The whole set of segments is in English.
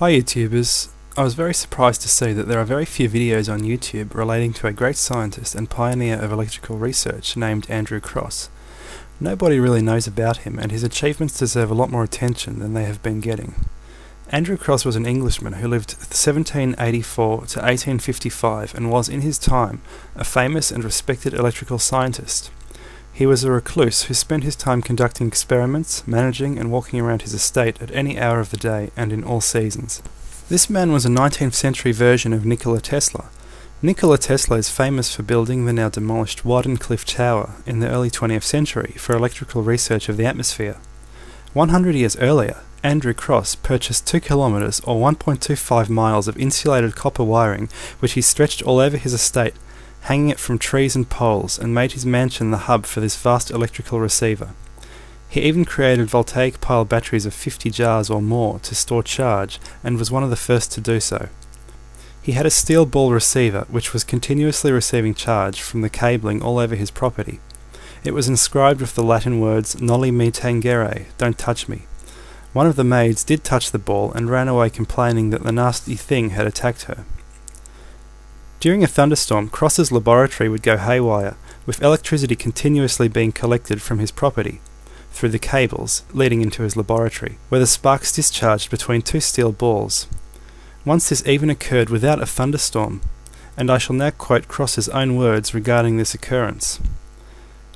Hi YouTubers. I was very surprised to see that there are very few videos on YouTube relating to a great scientist and pioneer of electrical research named Andrew Crosse. Nobody really knows about him, and his achievements deserve a lot more attention than they have been getting. Andrew Crosse was an Englishman who lived 1784 to 1855 and was, in his time, a famous and respected electrical scientist. He was a recluse who spent his time conducting experiments, managing and walking around his estate at any hour of the day and in all seasons. This man was a 19th century version of Nikola Tesla. Nikola Tesla is famous for building the now demolished Wardenclyffe Tower in the early 20th century for electrical research of the atmosphere. 100 years earlier, Andrew Crosse purchased 2 kilometres or 1.25 miles of insulated copper wiring which he stretched all over his estate, hanging it from trees and poles, and made his mansion the hub for this vast electrical receiver. He even created voltaic pile batteries of 50 jars or more to store charge, and was one of the first to do so. He had a steel ball receiver which was continuously receiving charge from the cabling all over his property. It was inscribed with the Latin words "Noli me tangere," don't touch me. One of the maids did touch the ball and ran away complaining that the nasty thing had attacked her. During a thunderstorm, Crosse's laboratory would go haywire, with electricity continuously being collected from his property, through the cables leading into his laboratory, where the sparks discharged between 2 steel balls. Once this even occurred without a thunderstorm, and I shall now quote Crosse's own words regarding this occurrence.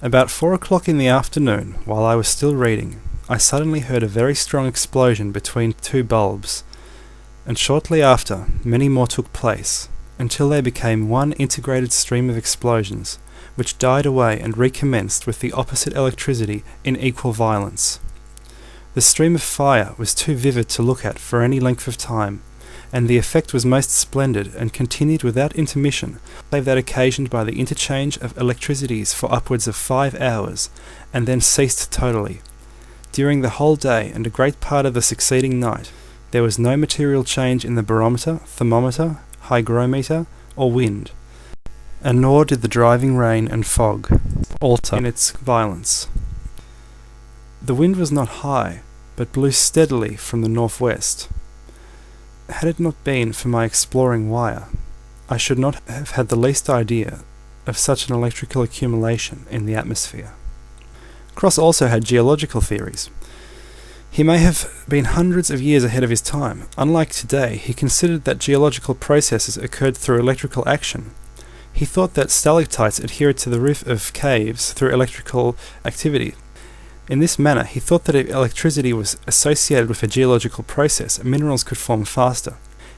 "About 4 o'clock in the afternoon, while I was still reading, I suddenly heard a very strong explosion between 2 bulbs, and shortly after many more took place, until they became one integrated stream of explosions, which died away and recommenced with the opposite electricity in equal violence. The stream of fire was too vivid to look at for any length of time, and the effect was most splendid and continued without intermission, save that occasioned by the interchange of electricities for upwards of 5 hours, and then ceased totally. During the whole day and a great part of the succeeding night, there was no material change in the barometer, thermometer, hygrometer, or wind, and nor did the driving rain and fog alter in its violence. The wind was not high, but blew steadily from the northwest. Had it not been for my exploring wire, I should not have had the least idea of such an electrical accumulation in the atmosphere." Crosse also had geological theories. He may have been hundreds of years ahead of his time. Unlike today, he considered that geological processes occurred through electrical action. He thought that stalactites adhered to the roof of caves through electrical activity. In this manner, he thought that if electricity was associated with a geological process, minerals could form faster.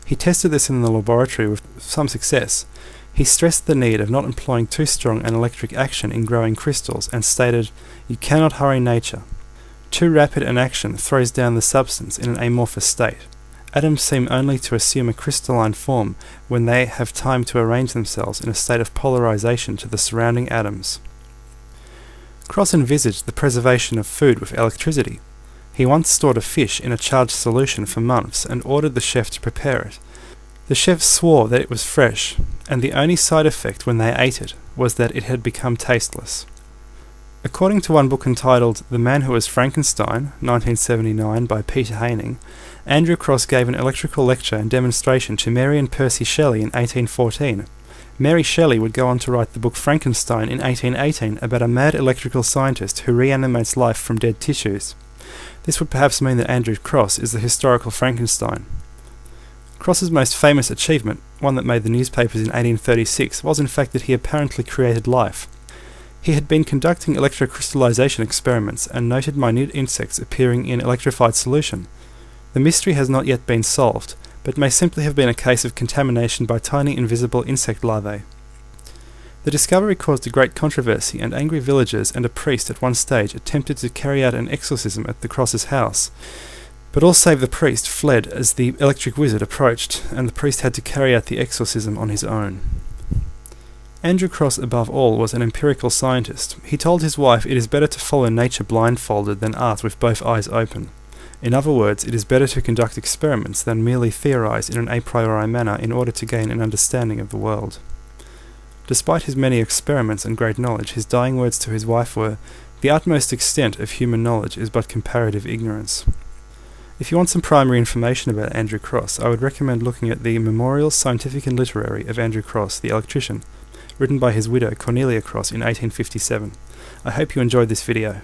He tested this in the laboratory with some success. He stressed the need of not employing too strong an electric action in growing crystals, and stated, "You cannot hurry nature. Too rapid an action throws down the substance in an amorphous state. Atoms seem only to assume a crystalline form when they have time to arrange themselves in a state of polarization to the surrounding atoms." Crosse envisaged the preservation of food with electricity. He once stored a fish in a charged solution for months and ordered the chef to prepare it. The chef swore that it was fresh, and the only side effect when they ate it was that it had become tasteless. According to one book entitled The Man Who Was Frankenstein, 1979, by Peter Haining, Andrew Crosse gave an electrical lecture and demonstration to Mary and Percy Shelley in 1814. Mary Shelley would go on to write the book Frankenstein in 1818 about a mad electrical scientist who reanimates life from dead tissues. This would perhaps mean that Andrew Crosse is the historical Frankenstein. Crosse's most famous achievement, one that made the newspapers in 1836, was in fact that he apparently created life. He had been conducting electrocrystallization experiments and noted minute insects appearing in electrified solution. The mystery has not yet been solved, but may simply have been a case of contamination by tiny invisible insect larvae. The discovery caused a great controversy, and angry villagers and a priest at one stage attempted to carry out an exorcism at the Crosse's house. But all save the priest fled as the electric wizard approached, and the priest had to carry out the exorcism on his own. Andrew Crosse, above all, was an empirical scientist. He told his wife it is better to follow nature blindfolded than art with both eyes open. In other words, it is better to conduct experiments than merely theorize in an a priori manner in order to gain an understanding of the world. Despite his many experiments and great knowledge, his dying words to his wife were, "The utmost extent of human knowledge is but comparative ignorance." If you want some primary information about Andrew Crosse, I would recommend looking at the Memorials Scientific and Literary of Andrew Crosse, the Electrician, written by his widow Cornelia Crosse in 1857. I hope you enjoyed this video.